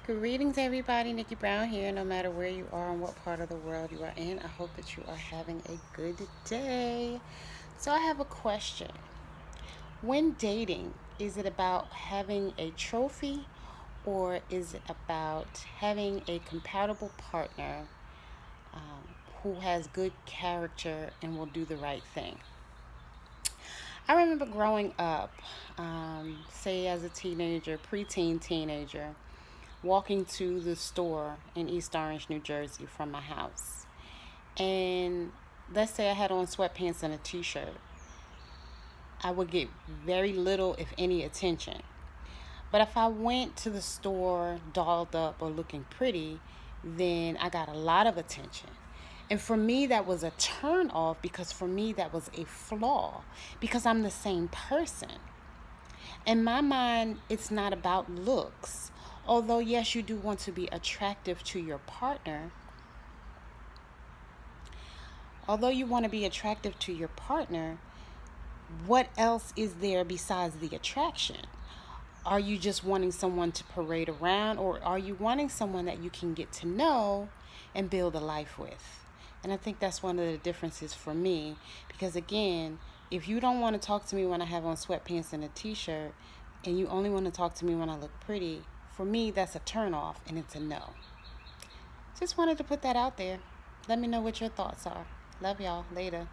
Greetings, everybody. Nickie Brown here. No matter where you are and what part of the world you are in, I hope that you are having a good day. So, I have a question. When dating, is it about having a trophy or is it about having a compatible partner um, who has good character and will do the right thing? I remember growing up, say as a teenager, preteen teenager, walking to the store in East Orange, New Jersey from my house. And let's say I had on sweatpants and a t shirt. I would get very little, if any, attention. But if I went to the store dolled up or looking pretty, then I got a lot of attention. And for me, that was a turn off because for me, that was a flaw because I'm the same person. In my mind, it's not about looks. Although, yes, you do want to be attractive to your partner. Although you want to be attractive to your partner, what else is there besides the attraction? Are you just wanting someone to parade around, or are you wanting someone that you can get to know and build a life with? And I think that's one of the differences for me because, again, if you don't want to talk to me when I have on sweatpants and a t-shirt and you only want to talk to me when I look pretty, for me, that's a turn off and it's a no. Just wanted to put that out there. Let me know what your thoughts are. Love y'all. Later.